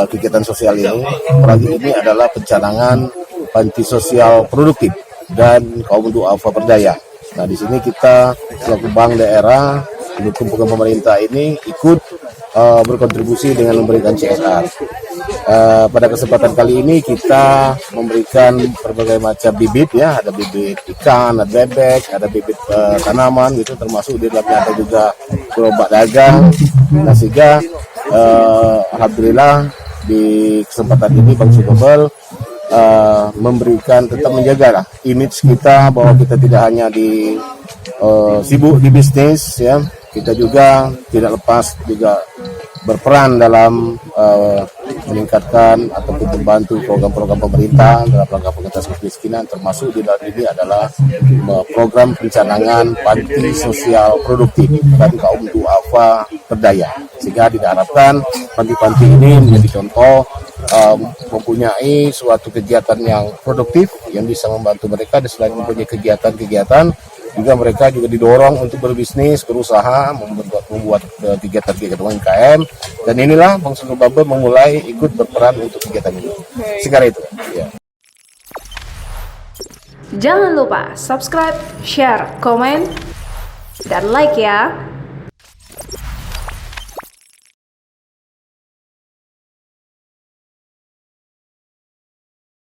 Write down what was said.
Kegiatan sosial ini adalah pencanangan panti sosial produktif dan kaum duafa berdaya. Nah, di sini kita selaku bank daerah mendukung program pemerintah ini ikut berkontribusi dengan memberikan CSR. Pada kesempatan kali ini kita memberikan berbagai macam bibit, ya, ada bibit ikan, ada bebek, ada bibit tanaman gitu, termasuk di dalamnya ada juga gerobak dagang. Nah, sehingga alhamdulillah di kesempatan ini Bank Sumebel memberikan, tetap menjaga lah image kita bahwa kita tidak hanya sibuk di bisnis, ya, kita juga tidak lepas juga berperan dalam meningkatkan ataupun membantu program-program pemerintah dalam rangka pengentasan kemiskinan, termasuk di dalam ini adalah program pencanangan panti sosial produktif dan kaum duafa berdaya, sehingga diharapkan panti-panti ini menjadi contoh mempunyai suatu kegiatan yang produktif yang bisa membantu mereka, dan selain mempunyai kegiatan-kegiatan juga mereka juga didorong untuk berbisnis, berusaha, membuat kegiatan-kegiatan UMKM, dan inilah Bank Sumebel memulai ikut berperan untuk kegiatan ini. Sekarang itu. Ya. Jangan lupa subscribe, share, komen, dan like ya.